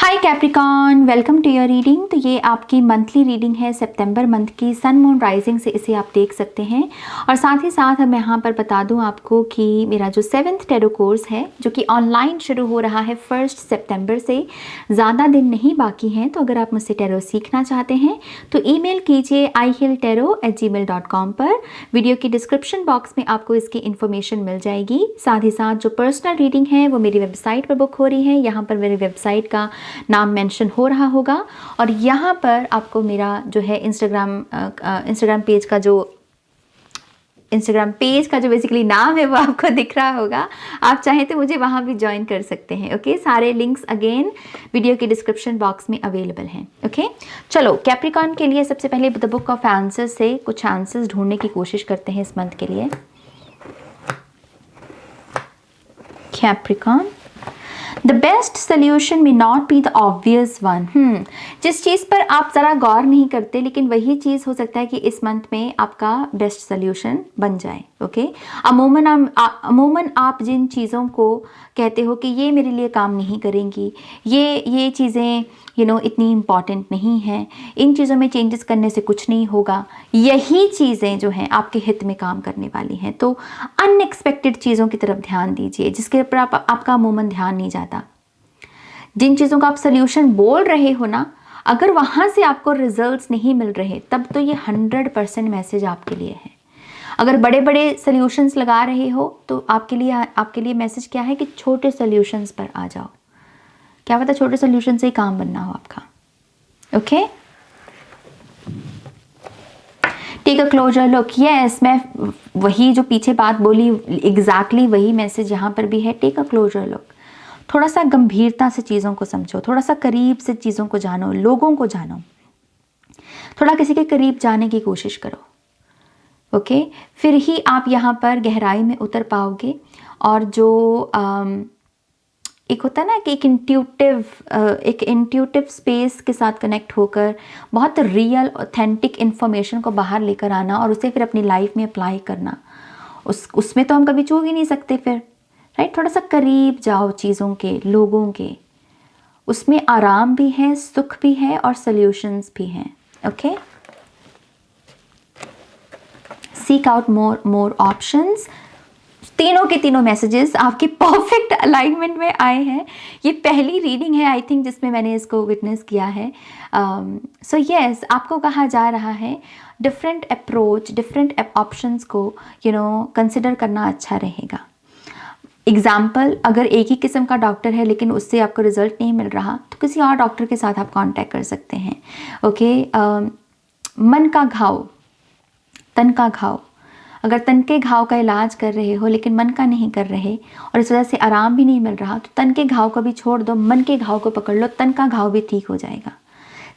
Hi Capricorn, welcome to your reading. तो ये आपकी मंथली रीडिंग है सितंबर मंथ की। सन मून राइजिंग से इसे आप देख सकते हैं। और साथ ही साथ मैं यहाँ पर बता दूँ आपको कि मेरा जो 7th टैरो कोर्स है जो कि ऑनलाइन शुरू हो रहा है 1 सितंबर से, ज़्यादा दिन नहीं बाकी हैं। तो अगर आप मुझसे टैरो सीखना चाहते हैं तो ईमेल कीजिए ihilltarot@gmail.com पर। वीडियो की डिस्क्रिप्शन बॉक्स में आपको इसकी इन्फॉर्मेशन मिल जाएगी। साथ ही साथ जो पर्सनल रीडिंग है वो मेरी वेबसाइट पर बुक हो रही है। यहाँ पर मेरी वेबसाइट का नाम मेंशन हो रहा होगा और यहाँ पर आपको मेरा जो है इंस्टाग्राम पेज का जो बेसिकली नाम है वो आपको दिख रहा होगा। आप चाहें तो मुझे वहाँ भी ज्वाइन कर सकते हैं। ओके, सारे लिंक्स अगेन वीडियो के डिस्क्रिप्शन बॉक्स में अवेलेबल हैं। ओके, चलो कैप्रिकॉन के लिए सबसे पहले द बुक ऑफ आंसर्स से कुछ आंसर्स ढूंढने की कोशिश करते हैं इस मंथ के लिए। Capricorn, the best solution may not be the obvious one. जिस चीज़ पर आप ज़रा गौर नहीं करते लेकिन वही चीज़ हो सकता है कि इस मंथ में आपका बेस्ट सोल्यूशन बन जाए। ओके, अमूमन आप जिन चीज़ों को कहते हो कि ये मेरे लिए काम नहीं करेंगी, ये चीज़ें इतनी इम्पॉर्टेंट नहीं हैं, इन चीज़ों में चेंजेस करने से कुछ नहीं होगा, यही चीज़ें जो हैं आपके हित में काम करने वाली हैं। तो अनएक्सपेक्टेड चीज़ों की तरफ ध्यान दीजिए जिसके ऊपर आपका अमूमन ध्यान नहीं जाता। जिन चीज़ों का आप सोल्यूशन बोल रहे हो ना, अगर वहाँ से आपको रिजल्ट्स नहीं मिल रहे तब तो ये 100% मैसेज आपके लिए है। अगर बड़े बड़े सोल्यूशंस लगा रहे हो तो आपके लिए मैसेज क्या है कि छोटे सोल्यूशंस पर आ जाओ। क्या पता छोटे सोल्यूशन से ही काम बनना हो आपका। Okay, take a closer look. Yes, मैं वही जो पीछे बात बोली एग्जैक्टली वही मैसेज यहाँ पर भी है। Take a closer look. थोड़ा सा गंभीरता से चीज़ों को समझो, थोड़ा सा करीब से चीज़ों को जानो, लोगों को जानो, थोड़ा किसी के करीब जाने की कोशिश करो। ओके, फिर ही आप यहाँ पर गहराई में उतर पाओगे। और जो एक होता है ना कि एक इंट्यूटिव स्पेस के साथ कनेक्ट होकर बहुत रियल ऑथेंटिक इन्फॉर्मेशन को बाहर लेकर आना और उसे फिर अपनी लाइफ में अप्लाई करना, उसमें तो हम कभी चूक ही नहीं सकते फिर, राइट। थोड़ा सा करीब जाओ चीज़ों के, लोगों के, उसमें आराम भी है, सुख भी है और सॉल्यूशंस भी हैं। Okay, seek out more options. तीनों के तीनों मैसेजेस आपके परफेक्ट अलाइनमेंट में आए हैं। ये पहली रीडिंग है आई थिंक जिसमें मैंने इसको विटनेस किया है। सो यस, आपको कहा जा रहा है डिफरेंट अप्रोच, डिफरेंट ऑप्शंस को कंसिडर करना अच्छा रहेगा। एग्जाम्पल, अगर एक ही किस्म का डॉक्टर है लेकिन उससे आपको रिजल्ट नहीं मिल रहा तो किसी और डॉक्टर के साथ आप कांटेक्ट कर सकते हैं। ओके, मन का घाव, तन का घाव। अगर तन के घाव का इलाज कर रहे हो लेकिन मन का नहीं कर रहे और इस वजह से आराम भी नहीं मिल रहा तो तन के घाव को भी छोड़ दो, मन के घाव को पकड़ लो, तन का घाव भी ठीक हो जाएगा।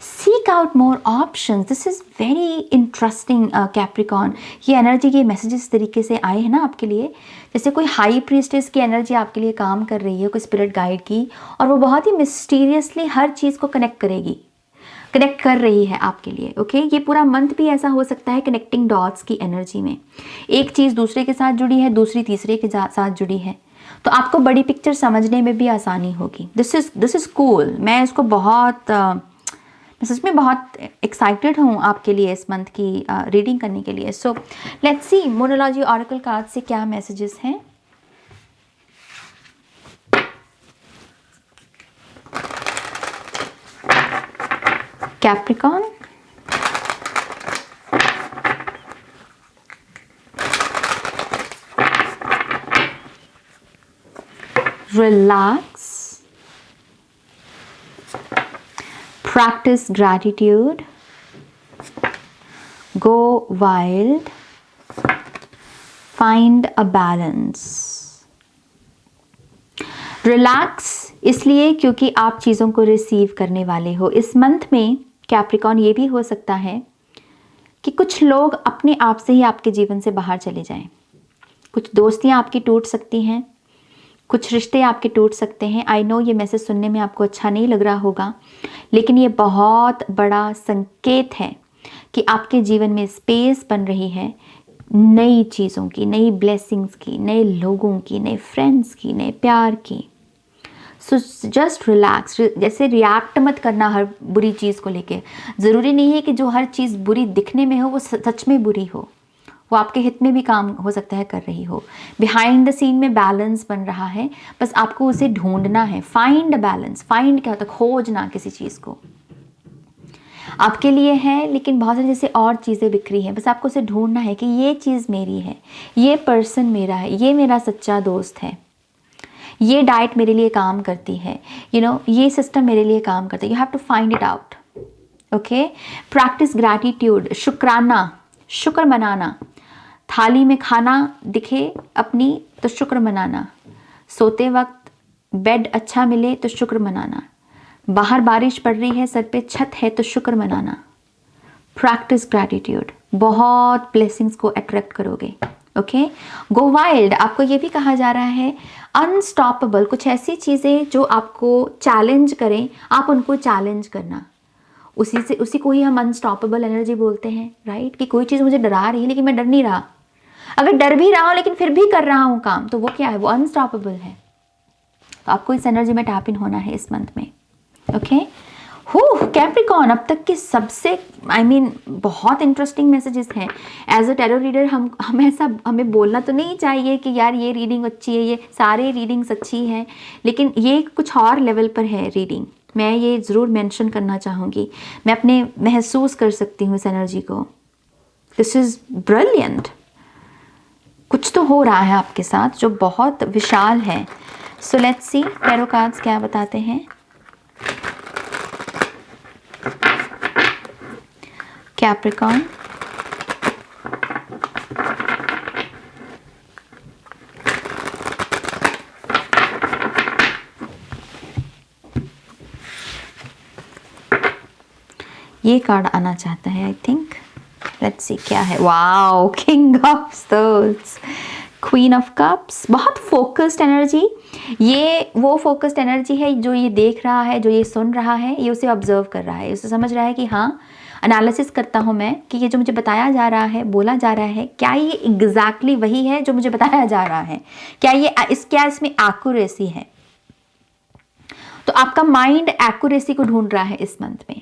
Seek out more options. This is very interesting Capricorn. ये एनर्जी के मैसेजेस तरीके से आए हैं ना आपके लिए, जैसे कोई हाई प्रीस्टेस की एनर्जी आपके लिए काम कर रही है, कोई स्पिरिट गाइड की, और वो बहुत ही मिस्टीरियसली हर चीज़ को कनेक्ट कर रही है आपके लिए। ओके, ये पूरा मंथ भी ऐसा हो सकता है कनेक्टिंग डॉट्स की एनर्जी में। एक चीज़ दूसरे के साथ जुड़ी है, दूसरी तीसरे के साथ जुड़ी है, तो आपको बड़ी पिक्चर समझने में भी आसानी होगी। This is cool. मैं इसको सच में बहुत एक्साइटेड हूँ आपके लिए इस मंथ की रीडिंग करने के लिए। सो लेट्स सी मोनोलॉजी ऑरेकल कार्ड से क्या मैसेजेस हैं। Capricorn, relax, practice gratitude, go wild, find a balance। Relax इसलिए क्योंकि आप चीज़ों को रिसीव करने वाले हो। इस मंथ में कैप्रिकॉन ये भी हो सकता है कि कुछ लोग अपने आप से ही आपके जीवन से बाहर चले जाएं। कुछ दोस्तियां आपकी टूट सकती हैं, कुछ रिश्ते आपके टूट सकते हैं। आई नो ये मैसेज सुनने में आपको अच्छा नहीं लग रहा होगा लेकिन ये बहुत बड़ा संकेत है कि आपके जीवन में स्पेस बन रही है नई चीज़ों की, नई ब्लेसिंग्स की, नए लोगों की, नए फ्रेंड्स की, नए प्यार की। सो जस्ट रिलैक्स, जैसे रिएक्ट मत करना हर बुरी चीज़ को लेके। ज़रूरी नहीं है कि जो हर चीज़ बुरी दिखने में हो वो सच में बुरी हो, वो आपके हित में भी काम हो सकता है कर रही हो। बिहाइंड द सीन में बैलेंस बन रहा है, बस आपको उसे ढूंढना है। फाइंड बैलेंस, फाइंड क्या होता है, खोजना किसी चीज़ को, आपके लिए है लेकिन बहुत सारी जैसे और चीज़ें बिखरी हैं, बस आपको उसे ढूंढना है कि ये चीज़ मेरी है, ये पर्सन मेरा है, ये मेरा सच्चा दोस्त है, ये डाइट मेरे लिए काम करती है, ये सिस्टम मेरे लिए काम करता है। You have to find it out. Okay, practice gratitude, शुक्राना, शुक्र मनाना। थाली में खाना दिखे अपनी तो शुक्र मनाना, सोते वक्त बेड अच्छा मिले तो शुक्र मनाना, बाहर बारिश पड़ रही है, सर पे छत है तो शुक्र मनाना। प्रैक्टिस ग्रैटिट्यूड, बहुत ब्लेसिंग्स को अट्रैक्ट करोगे। ओके, गो वाइल्ड, आपको ये भी कहा जा रहा है। अनस्टॉपेबल, कुछ ऐसी चीज़ें जो आपको चैलेंज करें, आप उनको चैलेंज करना, उसी को ही हम अनस्टॉपेबल एनर्जी बोलते हैं, राइट। कि कोई चीज़ मुझे डरा रही है लेकिन मैं डर नहीं रहा, अगर डर भी रहा हूँ लेकिन फिर भी कर रहा हूँ काम, तो वो क्या है, वो अनस्टॉपेबल है। तो आपको इस एनर्जी में टैप इन होना है इस मंथ में। ओके, कैप्रिकॉर्न, अब तक के सबसे बहुत इंटरेस्टिंग मैसेजेस हैं। एज अ टैरो रीडर हमें बोलना तो नहीं चाहिए कि यार ये रीडिंग अच्छी है, ये सारे रीडिंग्स अच्छी हैं, लेकिन ये कुछ और लेवल पर है रीडिंग। मैं ये ज़रूर मेंशन करना चाहूँगी, मैं अपने महसूस कर सकती हूँ इस एनर्जी को। दिस इज़ ब्रिलियंट, कुछ तो हो रहा है आपके साथ जो बहुत विशाल है। सो लेट्स सी टैरो कार्ड्स क्या बताते हैं। कैप्रिकॉर्न, ये कार्ड आना चाहता है आई थिंक। लेट्स सी क्या है। Wow, king of souls, queen of cups, बहुत फोकस्ड एनर्जी। ये वो फोकस्ड एनर्जी है जो ये देख रहा है, जो ये सुन रहा है, ये उसे ऑब्जर्व कर रहा है, उसे समझ रहा है कि हाँ, एनालिसिस करता हूँ मैं कि ये जो मुझे बताया जा रहा है, बोला जा रहा है, क्या ये एग्जैक्टली वही है जो मुझे बताया जा रहा है, क्या इसमें एक्यूरेसी है। तो आपका माइंड एक्यूरेसी को ढूंढ रहा है इस मंथ में।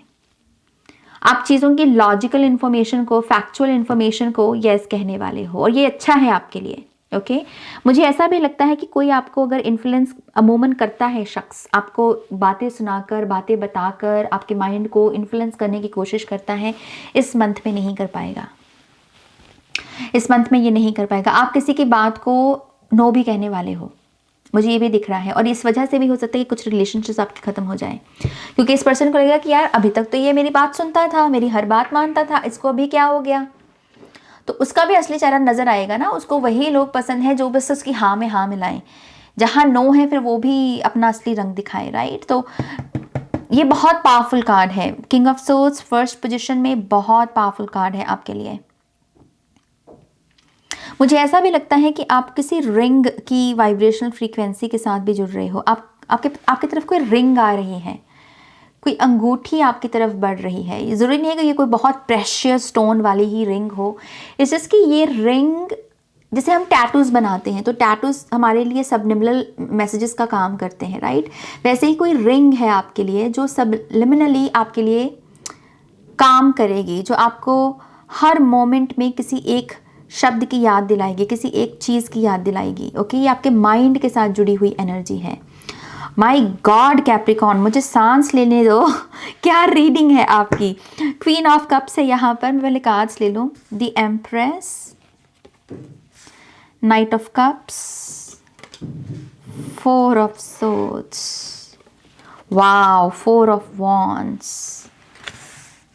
आप चीज़ों की लॉजिकल इन्फॉर्मेशन को, फैक्चुअल इन्फॉर्मेशन को यस कहने वाले हो, और ये अच्छा है आपके लिए। ओके, मुझे ऐसा भी लगता है कि कोई आपको अगर इन्फ्लुएंस अमूमन करता है, शख्स आपको बातें सुनाकर, बातें बताकर आपके माइंड को इन्फ्लुएंस करने की कोशिश करता है, इस मंथ में नहीं कर पाएगा, इस मंथ में ये नहीं कर पाएगा। आप किसी की बात को नो भी कहने वाले हो, मुझे ये भी दिख रहा है। और इस वजह से भी हो सकता है कि कुछ रिलेशनशिप्स आपके ख़त्म हो जाए, क्योंकि इस पर्सन को लगेगा कि यार अभी तक तो ये मेरी बात सुनता था, मेरी हर बात मानता था, इसको अभी क्या हो गया। तो उसका भी असली चेहरा नज़र आएगा ना, उसको वही लोग पसंद है जो बस उसकी हाँ में हाँ मिलाएं, जहाँ नो है फिर वो भी अपना असली रंग दिखाए, राइट। तो ये बहुत पावरफुल कार्ड है। King of souls first position में बहुत पावरफुल कार्ड है आपके लिए। मुझे ऐसा भी लगता है कि आप किसी रिंग की वाइब्रेशनल फ्रीक्वेंसी के साथ भी जुड़ रहे हो। आपकी तरफ कोई रिंग आ रही है, कोई अंगूठी आपकी तरफ बढ़ रही है। ये ज़रूरी नहीं है कि ये कोई बहुत प्रेशियस स्टोन वाली ही रिंग हो, इट्स जस्ट कि ये रिंग, जैसे हम टैटूज़ बनाते हैं तो टैटूज़ हमारे लिए सबलिमिनल मैसेजेस का काम करते हैं, राइट। वैसे ही कोई रिंग है आपके लिए जो सबलिमिनली आपके लिए काम करेगी, जो आपको हर मोमेंट में किसी एक शब्द की याद दिलाएगी, किसी एक चीज़ की याद दिलाएगी। ओके, ये आपके माइंड के साथ जुड़ी हुई एनर्जी है। माई गॉड कैप्रिकॉर्न, मुझे सांस लेने दो। क्या रीडिंग है आपकी। क्वीन ऑफ कप्स है यहाँ पर, मैं पहले कार्ड्स ले लूँ। The empress, night of cups, four of swords, wow, four of wands,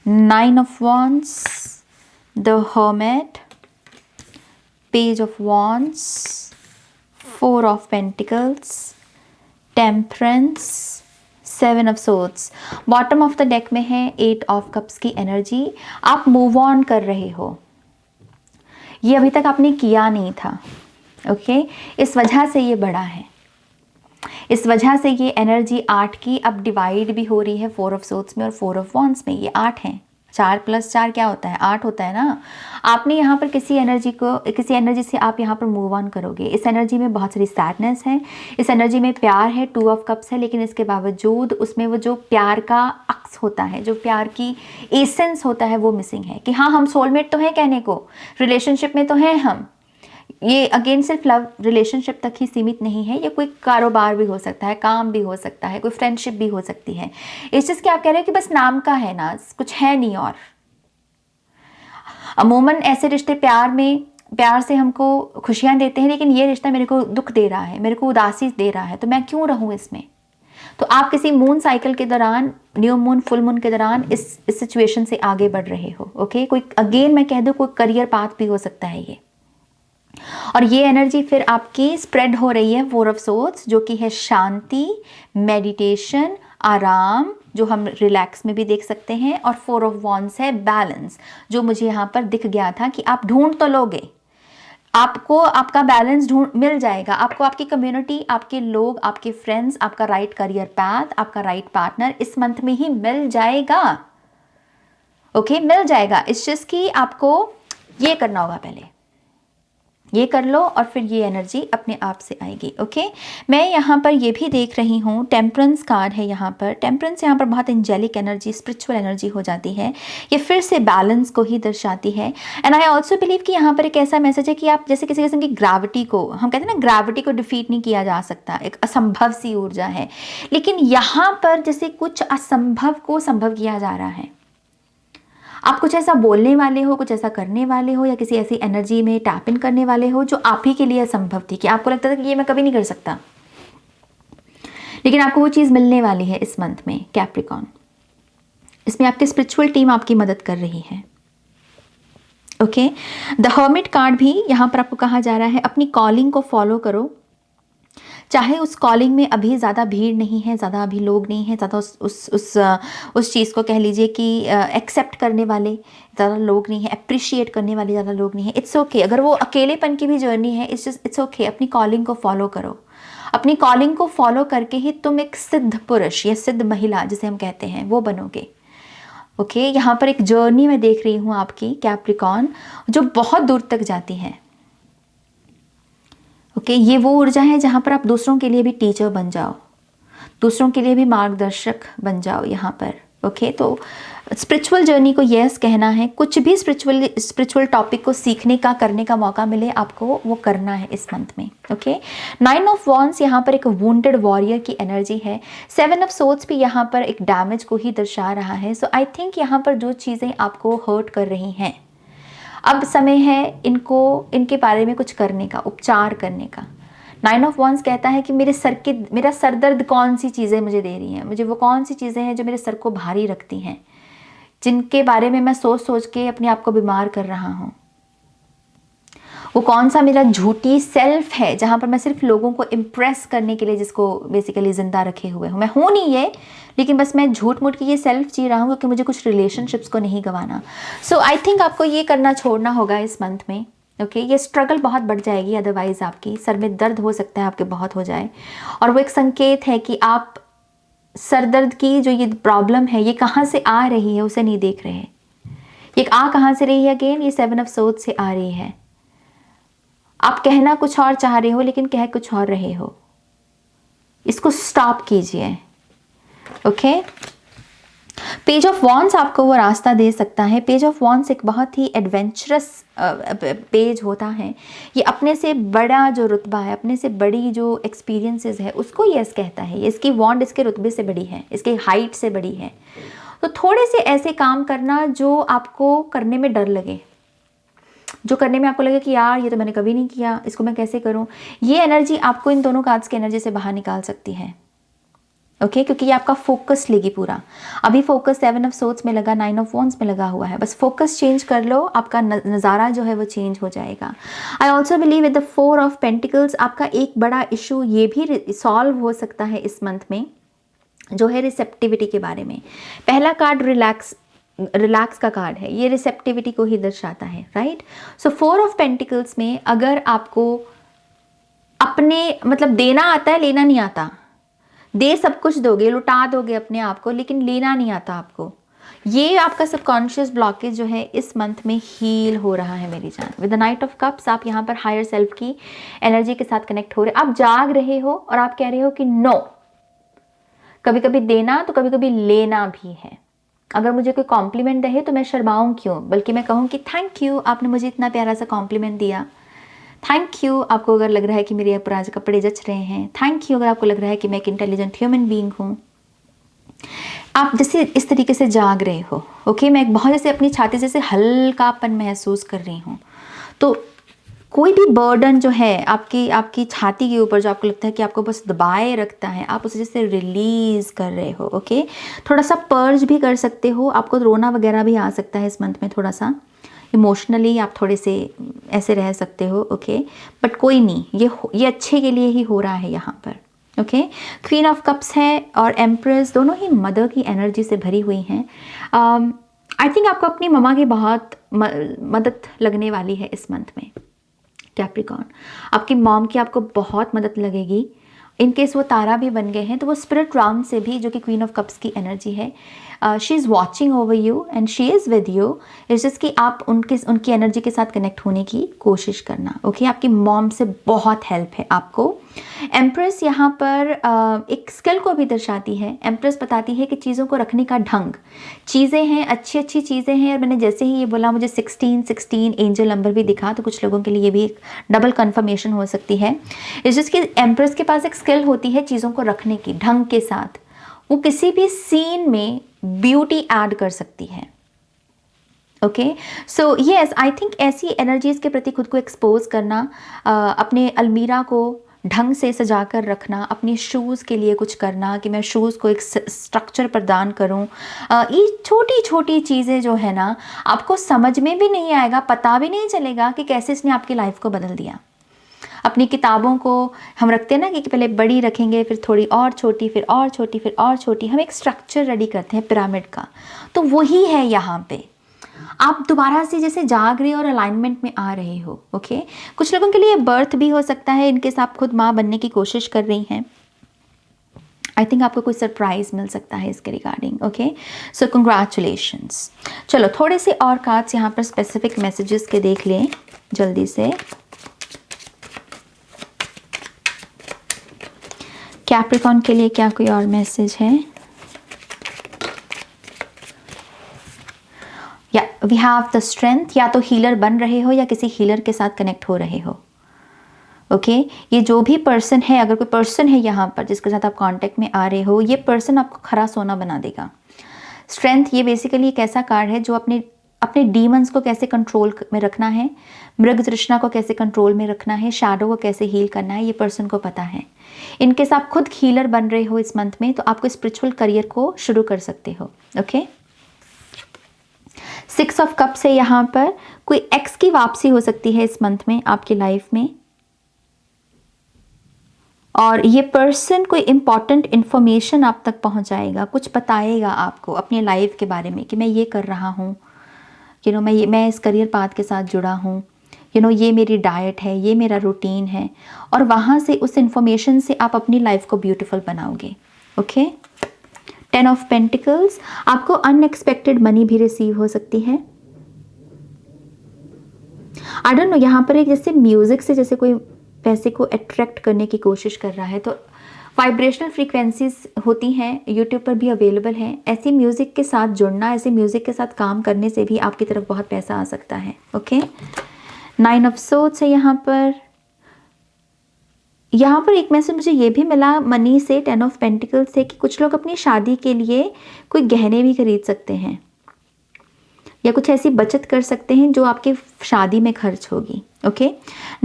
nine of wands, the hermit, page of wands, four of pentacles, temperance, seven of swords. Bottom of the deck में है eight of cups की energy. आप move on कर रहे हो, ये अभी तक आपने किया नहीं था। ओके, इस वजह से ये बड़ा है, इस वजह से ये एनर्जी 8 की अब डिवाइड भी हो रही है 4 ऑफ सोर्ड्स में और 4 ऑफ वॉन्ड्स में। ये 8 हैं, 4 + 4 क्या होता है? 8 होता है ना। आपने यहाँ पर किसी एनर्जी से आप यहाँ पर मूव ऑन करोगे। इस एनर्जी में बहुत सारी सैडनेस है, इस एनर्जी में प्यार है, 2 ऑफ कप्स है, लेकिन इसके बावजूद उसमें वो जो प्यार का अक्स होता है, जो प्यार की एसेंस होता है, वो मिसिंग है। कि हाँ, हम सोलमेट तो हैं कहने को, रिलेशनशिप में तो हैं हम। ये अगेन सिर्फ लव रिलेशनशिप तक ही सीमित नहीं है, ये कोई कारोबार भी हो सकता है, काम भी हो सकता है, कोई फ्रेंडशिप भी हो सकती है। इस चीज़ की आप कह रहे हो कि बस नाम का है ना, कुछ है नहीं। और अमूमन ऐसे रिश्ते प्यार से हमको खुशियां देते हैं, लेकिन ये रिश्ता मेरे को दुख दे रहा है, मेरे को उदासी दे रहा है, तो मैं क्यों रहूं इसमें। तो आप किसी मून साइकिल के दौरान, न्यू मून, फुल मून के दौरान इस सिचुएशन से आगे बढ़ रहे हो। ओके, कोई अगेन मैं कह दूं कोई करियर पाथ भी हो सकता है ये। और ये एनर्जी फिर आपकी स्प्रेड हो रही है 4 ऑफ सोर्ड्स, जो कि है शांति, मेडिटेशन, आराम, जो हम रिलैक्स में भी देख सकते हैं। और 4 ऑफ वॉन्ड्स है बैलेंस, जो मुझे यहाँ पर दिख गया था कि आप ढूंढ तो लोगे, आपको आपका बैलेंस मिल जाएगा। आपको आपकी कम्युनिटी, आपके लोग, आपके फ्रेंड्स, आपका राइट करियर पाथ, आपका राइट पार्टनर इस मंथ में ही मिल जाएगा। ओके, मिल जाएगा। इस चीज़ की आपको ये करना होगा, पहले ये कर लो और फिर ये एनर्जी अपने आप से आएगी। ओके, मैं यहाँ पर ये भी देख रही हूँ, टेम्परेंस कार्ड है यहाँ पर। टेम्परेंस यहाँ पर बहुत एंजेलिक एनर्जी, स्पिरिचुअल एनर्जी हो जाती है। ये फिर से बैलेंस को ही दर्शाती है। एंड आई ऑल्सो बिलीव कि यहाँ पर एक ऐसा मैसेज है कि आप जैसे किसी किस्म की ग्रेविटी को, हम कहते हैं ना, ग्रेविटी को डिफीट नहीं किया जा सकता, एक असंभव सी ऊर्जा है, लेकिन यहाँ पर जैसे कुछ असंभव को संभव किया जा रहा है। आप कुछ ऐसा बोलने वाले हो, कुछ ऐसा करने वाले हो, या किसी ऐसी एनर्जी में टैप इन करने वाले हो जो आप ही के लिए असंभव थी, कि आपको लगता था कि ये मैं कभी नहीं कर सकता, लेकिन आपको वो चीज़ मिलने वाली है इस मंथ में कैप्रिकॉर्न। इसमें आपकी स्पिरिचुअल टीम आपकी मदद कर रही है। ओके, द हर्मिट कार्ड भी यहाँ पर आपको कहा जा रहा है अपनी कॉलिंग को फॉलो करो, चाहे उस कॉलिंग में अभी ज़्यादा भीड़ नहीं है, ज़्यादा अभी लोग नहीं हैं, ज़्यादा उस चीज़ को कह लीजिए कि एक्सेप्ट करने वाले ज़्यादा लोग नहीं हैं, अप्रिशिएट करने वाले ज़्यादा लोग नहीं हैं। इट्स ओके, अगर वो अकेलेपन की भी जर्नी है, इट्स ओके। अपनी कॉलिंग को फॉलो करो। अपनी कॉलिंग को फॉलो करके ही तुम एक सिद्ध पुरुष या सिद्ध महिला जिसे हम कहते हैं वो बनोगे। ओके, यहाँ पर एक जर्नी मैं देख रही हूँ आपकी कैप्रिकॉर्न, जो बहुत दूर तक जाती है। ओके, ये वो ऊर्जा है जहाँ पर आप दूसरों के लिए भी टीचर बन जाओ, दूसरों के लिए भी मार्गदर्शक बन जाओ यहाँ पर। ओके, तो स्पिरिचुअल जर्नी को यस कहना है। कुछ भी स्पिरिचुअल टॉपिक को सीखने का, करने का मौका मिले आपको, वो करना है इस मंथ में। ओके, 9 ऑफ वॉन्ड्स यहाँ पर एक वुंडेड वॉरियर की एनर्जी है। 7 ऑफ सोर्ड्स भी यहाँ पर एक डैमेज को ही दर्शा रहा है। सो आई थिंक यहाँ पर जो चीज़ें आपको हर्ट कर रही हैं, अब समय है इनके बारे में कुछ करने का, उपचार करने का। 9 ऑफ वॉन्ड्स कहता है कि मेरा सर दर्द कौन सी चीज़ें मुझे दे रही हैं, मुझे वो कौन सी चीज़ें हैं जो मेरे सर को भारी रखती हैं, जिनके बारे में मैं सोच सोच के अपने आप को बीमार कर रहा हूँ। वो कौन सा मेरा झूठी सेल्फ है जहाँ पर मैं सिर्फ लोगों को इम्प्रेस करने के लिए, जिसको बेसिकली ज़िंदा रखे हुए हूँ। मैं हूँ नहीं ये, लेकिन बस मैं झूठ मूठ की ये सेल्फ जी रहा हूँ क्योंकि मुझे कुछ रिलेशनशिप्स को नहीं गंवाना। सो आई थिंक आपको ये करना छोड़ना होगा इस मंथ में। ओके, ये स्ट्रगल बहुत बढ़ जाएगी, अदरवाइज आपकी सर में दर्द हो सकता है आपके बहुत हो जाए, और वो एक संकेत है कि आप सर दर्द की जो ये प्रॉब्लम है ये कहाँ से आ रही है उसे नहीं देख रहे। ये आ कहाँ से रही है? अगेन ये 7 ऑफ सोर्ड्स से आ रही है। आप कहना कुछ और चाह रहे हो लेकिन कह कुछ और रहे हो, इसको स्टॉप कीजिए। ओके, पेज ऑफ वॉन्ड्स आपको वो रास्ता दे सकता है। पेज ऑफ वॉन्ड्स एक बहुत ही एडवेंचरस पेज होता है। ये अपने से बड़ा जो रुतबा है, अपने से बड़ी जो एक्सपीरियंसेस है, उसको यस कहता है। ये इसकी वॉन्ड इसके रुतबे से बड़ी है, इसके हाइट से बड़ी है। तो थोड़े से ऐसे काम करना जो आपको करने में डर लगे, जो करने में आपको लगे कि यार ये तो मैंने कभी नहीं किया, इसको मैं कैसे करूं। ये एनर्जी आपको इन दोनों कार्ड्स की एनर्जी से बाहर निकाल सकती है। ओके, क्योंकि ये आपका फोकस लेगी पूरा। अभी फोकस 7 ऑफ सोर्ड्स में लगा, 9 ऑफ वॉन्ड्स में लगा हुआ है। बस फोकस चेंज कर लो, आपका नज़ारा जो है वो चेंज हो जाएगा। I also believe with the 4 of pentacles आपका एक बड़ा इशू ये भी सॉल्व हो सकता है इस मंथ में, जो है रिसेप्टिविटी के बारे में। पहला कार्ड रिलैक्स का कार्ड है, ये रिसेप्टिविटी को ही दर्शाता है, राइट। सो 4 ऑफ पेंटिकल्स में अगर आपको अपने मतलब देना आता है, लेना नहीं आता, दे सब कुछ दोगे, लुटा दोगे अपने आप को, लेकिन लेना नहीं आता आपको, ये आपका सबकॉन्शियस ब्लॉकेज जो है इस मंथ में हील हो रहा है मेरी जान। With the night of cups आप यहाँ पर हायर सेल्फ की एनर्जी के साथ कनेक्ट हो रहे हैं। आप जाग रहे हो और आप कह रहे हो कि नो, कभी कभी देना तो कभी कभी लेना भी है। अगर मुझे कोई कॉम्प्लीमेंट दे तो मैं शर्माऊँ क्यों, बल्कि मैं कहूँ कि थैंक यू, आपने मुझे इतना प्यारा सा कॉम्प्लीमेंट दिया। थैंक यू आपको अगर लग रहा है कि मेरे ऊपर आज कपड़े जच रहे हैं। थैंक यू अगर आपको लग रहा है कि मैं एक इंटेलिजेंट ह्यूमन बीइंग हूँ। आप जैसे इस तरीके से जाग रहे हो, ओके, मैं एक बहुत जैसे अपनी छाती जैसे हल्कापन महसूस कर रही हूँ। तो कोई भी बर्डन जो है आपकी आपकी छाती के ऊपर, जो आपको लगता है कि आपको बस दबाए रखता है, आप उसे जैसे रिलीज कर रहे हो। ओके, थोड़ा सा पर्ज भी कर सकते हो। आपको रोना वगैरह भी आ सकता है इस मंथ में, थोड़ा सा इमोशनली आप थोड़े से ऐसे रह सकते हो। ओके, बट कोई नहीं, ये अच्छे के लिए ही हो रहा है यहाँ पर। ओके, क्वीन ऑफ कप्स है और एम्प्रेस दोनों ही मदर की एनर्जी से भरी हुई हैं। आई थिंक आपको अपनी ममा की बहुत मदद लगने वाली है इस मंथ में कैप्रिकॉर्न। आपकी मॉम की आपको बहुत मदद लगेगी। इन केस वो तारा भी बन गए हैं तो वो स्पिरिट राउंड से भी, जो कि क्वीन ऑफ कप्स की एनर्जी है, she is watching over you and she is with you. It's just कि आप उनकी एनर्जी के साथ कनेक्ट होने की कोशिश करना। ओके, आपकी मॉम से बहुत हेल्प है आपको। एम्प्रेस यहाँ पर एक स्किल को भी दर्शाती है। एम्प्रेस बताती है कि चीज़ों को रखने का ढंग, चीज़ें हैं अच्छी अच्छी चीज़ें हैं। और मैंने जैसे ही ये बोला मुझे 16 एंजल नंबर भी दिखा, तो कुछ लोगों के लिए भी एक डबल कन्फर्मेशन हो सकती है। इस जिसकी एम्प्रेस के पास एक स्किल होती है चीज़ों को रखने की ढंग के साथ। वो किसी भी सीन में ब्यूटी ऐड कर सकती है। Okay, so yes, I think ऐसी एनर्जीज के प्रति खुद को एक्सपोज करना, अपने अलमीरा को ढंग से सजा कर रखना, अपनी शूज़ के लिए कुछ करना कि मैं शूज़ को एक स्ट्रक्चर प्रदान करूं। ये छोटी छोटी चीज़ें जो है ना, आपको समझ में भी नहीं आएगा, पता भी नहीं चलेगा कि कैसे इसने आपकी लाइफ को बदल दिया। अपनी किताबों को हम रखते हैं ना कि पहले बड़ी रखेंगे, फिर थोड़ी और छोटी, फिर और छोटी, फिर और छोटी, हम एक स्ट्रक्चर रेडी करते हैं पिरामिड का। तो वही है यहाँ पे, आप दोबारा से जैसे जाग रहे हो और अलाइनमेंट में आ रहे हो। ओके, कुछ लोगों के लिए बर्थ भी हो सकता है, इनके साथ खुद माँ बनने की कोशिश कर रही हैं। आई थिंक आपको कोई सरप्राइज मिल सकता है इसके रिगार्डिंग। ओके, सो कंग्रेचुलेशंस। चलो थोड़े से और कार्ड्स यहाँ पर स्पेसिफिक मैसेजेस के देख लें जल्दी से। कैप्रिकॉर्न के लिए क्या कोई और मैसेज है? या वी हैव द स्ट्रेंथ, या तो हीलर बन रहे हो या किसी हीलर के साथ कनेक्ट हो रहे हो। ओके, ये जो भी पर्सन है, अगर कोई पर्सन है यहाँ पर जिसके साथ आप कांटेक्ट में आ रहे हो, ये पर्सन आपको खरा सोना बना देगा। स्ट्रेंथ ये बेसिकली एक ऐसा कार्ड है जो अपने डीमंस को कैसे कंट्रोल में रखना है, मृग तृष्णा को कैसे कंट्रोल में रखना है, शैडो को कैसे हील करना है, ये पर्सन को पता है। इनकेस आप खुद हीलर बन रहे हो इस मंथ में, तो आपको स्पिरिचुअल करियर को शुरू कर सकते हो। ओके, 6 ऑफ कप्स है यहाँ पर। कोई एक्स की वापसी हो सकती है इस मंथ में आपकी लाइफ में, और ये पर्सन कोई इंपॉर्टेंट इंफॉर्मेशन आप तक पहुंचाएगा, कुछ बताएगा आपको अपने लाइफ के बारे में कि मैं ये कर रहा हूँ, मैं इस करियर पाथ के साथ जुड़ा हूँ, ये मेरी डाइट है, ये मेरा रूटीन है। और वहाँ से उस इंफॉर्मेशन से आप अपनी लाइफ को ब्यूटीफुल बनाओगे। ओके, 10 ऑफ पेंटिकल्स, आपको अनएक्सपेक्टेड मनी भी रिसीव हो सकती है। आई डोंट नो, यहाँ पर एक जैसे म्यूजिक से जैसे कोई पैसे को अट्रैक्ट करने की कोशिश कर रहा है, तो वाइब्रेशनल फ्रीक्वेंसीज होती हैं, यूट्यूब पर भी अवेलेबल हैं। ऐसी म्यूज़िक के साथ जुड़ना, ऐसे म्यूज़िक के साथ काम करने से भी आपकी तरफ बहुत पैसा आ सकता है। ओके, 9 ऑफ सोर्ड्स है यहाँ पर। एक मैसेज मुझे ये भी मिला मनी से, 10 ऑफ पेंटिकल्स से, कि कुछ लोग अपनी शादी के लिए कोई गहने भी खरीद सकते हैं या कुछ ऐसी बचत कर सकते हैं जो आपके शादी में खर्च होगी। ओके,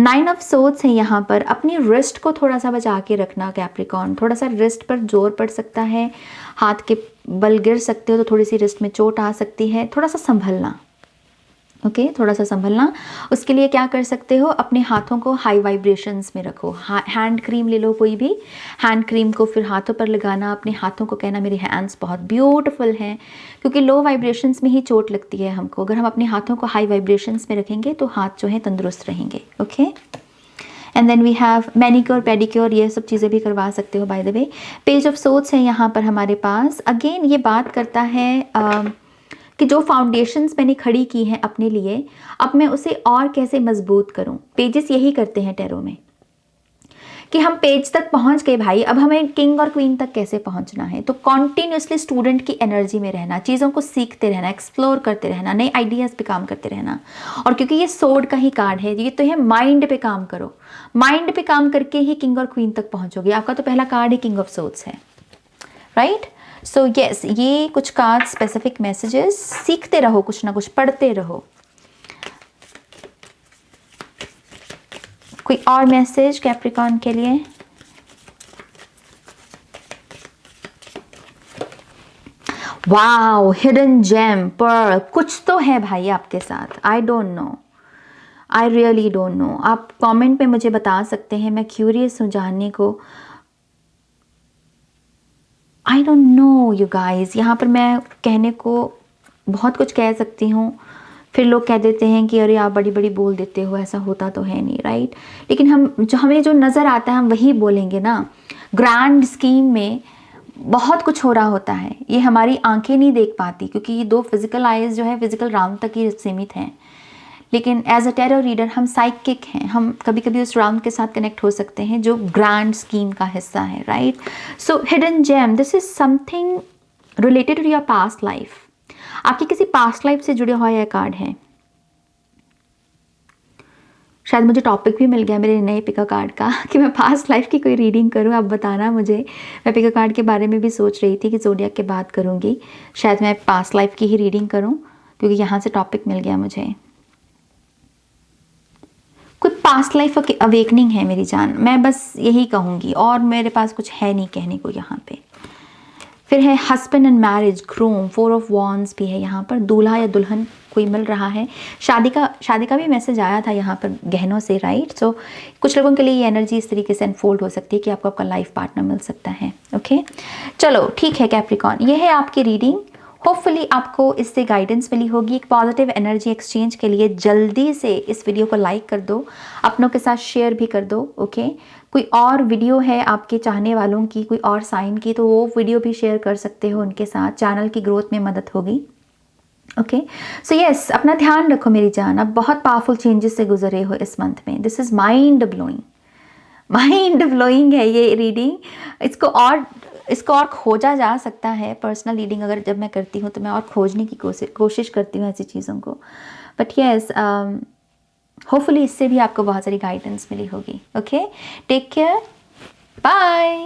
9 ऑफ सोर्ड्स है यहाँ पर। अपनी रिस्ट को थोड़ा सा बचा के रखना कैप्रिकॉर्न, थोड़ा सा रिस्ट पर जोर पड़ सकता है, हाथ के बल गिर सकते हो तो थोड़ी सी रिस्ट में चोट आ सकती है, थोड़ा सा संभलना। ओके, थोड़ा सा संभलना। उसके लिए क्या कर सकते हो, अपने हाथों को हाई वाइब्रेशंस में रखो। हैंड क्रीम ले लो, कोई भी हैंड क्रीम को फिर हाथों पर लगाना, अपने हाथों को कहना मेरे हैंड्स बहुत ब्यूटीफुल हैं, क्योंकि लो वाइब्रेशंस में ही चोट लगती है हमको। अगर हम अपने हाथों को हाई वाइब्रेशंस में रखेंगे तो हाथ जो है तंदुरुस्त रहेंगे। Okay, and then we have manicure pedicure, ये सब चीज़ें भी करवा सकते हो। By the way, page of swords है यहाँ पर हमारे पास। अगेन ये बात करता है कि जो फाउंडेशंस मैंने खड़ी की हैं अपने लिए, अब मैं उसे और कैसे मजबूत करूं। पेजेस यही करते हैं टैरो में कि हम पेज तक पहुंच गए भाई, अब हमें किंग और क्वीन तक कैसे पहुंचना है। तो कॉन्टिन्यूसली स्टूडेंट की एनर्जी में रहना, चीज़ों को सीखते रहना, एक्सप्लोर करते रहना, नए आइडियाज़ पे काम करते रहना। और क्योंकि ये सोर्ड का ही कार्ड है, ये तो है माइंड पे काम करो, माइंड पे काम करके ही किंग और क्वीन तक पहुंचोगे। आपका तो पहला card he king of swords है, राइट। सो यस, ये कुछ कार्ड स्पेसिफिक मैसेजेस, सीखते रहो, कुछ ना कुछ पढ़ते रहो। कोई और मैसेज कैप्रिकॉर्न के लिए? वाओ, हिडन जेम, पर कुछ तो है भाई आपके साथ। I don't know, I really don't know. आप कमेंट में मुझे बता सकते हैं, मैं क्यूरियस हूँ जानने को। I don't know you guys, यहाँ पर मैं कहने को बहुत कुछ कह सकती हूँ, फिर लोग कह देते हैं कि अरे आप बड़ी बड़ी बोल देते हो, ऐसा होता तो है नहीं, राइट। लेकिन हमें जो नज़र आता है हम वही बोलेंगे ना। ग्रैंड स्कीम में बहुत कुछ हो रहा होता है, ये हमारी आंखें नहीं देख पाती, क्योंकि ये 2 फिजिकल आइज जो है फिजिकल राउंड तक ही सीमित हैं। लेकिन एज अ टैरो रीडर हम साइकिक हैं, हम कभी कभी उस राउंड के साथ कनेक्ट हो सकते हैं जो ग्रैंड स्कीम का हिस्सा है, right. So hidden gem, this is something related to your past life. आपकी किसी पास्ट लाइफ से जुड़े हुआ यह कार्ड है। शायद मुझे टॉपिक भी मिल गया मेरे नए पिका कार्ड का कि मैं पास्ट लाइफ की कोई रीडिंग करूं। आप बताना मुझे, मैं पिका कार्ड के बारे में भी सोच रही थी कि ज़ोडिएक के बाद करूंगी। शायद मैं पास्ट लाइफ की ही रीडिंग करूं, क्योंकि यहाँ से टॉपिक मिल गया मुझे। कोई पास्ट लाइफ अवेकनिंग है मेरी जान, मैं बस यही कहूँगी, और मेरे पास कुछ है नहीं कहने को यहाँ पे। फिर है husband and marriage, groom, 4 of wands भी है यहाँ पर। दूल्हा या दुल्हन कोई मिल रहा है। शादी का भी मैसेज आया था यहाँ पर गहनों से, राइट। सो कुछ लोगों के लिए ये एनर्जी इस तरीके से अनफोल्ड हो सकती है कि आपको आपका लाइफ पार्टनर मिल सकता है। ओके, चलो ठीक है कैप्रिकॉर्न, ये है आपकी रीडिंग। होपफुली आपको इससे गाइडेंस मिली होगी। एक पॉजिटिव एनर्जी एक्सचेंज के लिए जल्दी से इस वीडियो को लाइक कर दो, अपनों के साथ शेयर भी कर दो। ओके, कोई और वीडियो है आपके चाहने वालों की, कोई और साइन की, तो वो वीडियो भी शेयर कर सकते हो उनके साथ, चैनल की ग्रोथ में मदद होगी। ओके, सो यस, अपना ध्यान रखो मेरी जान। अब बहुत पावरफुल चेंजेस से गुजरे हो इस मंथ में। This is mind blowing, mind blowing है ये रीडिंग। इसको और खोजा जा सकता है। पर्सनल रीडिंग अगर जब मैं करती हूँ तो मैं और खोजने की कोशिश करती हूँ ऐसी चीज़ों को। बट येस, होपफुली इससे भी आपको बहुत सारी गाइडेंस मिली होगी। Okay, take care, bye.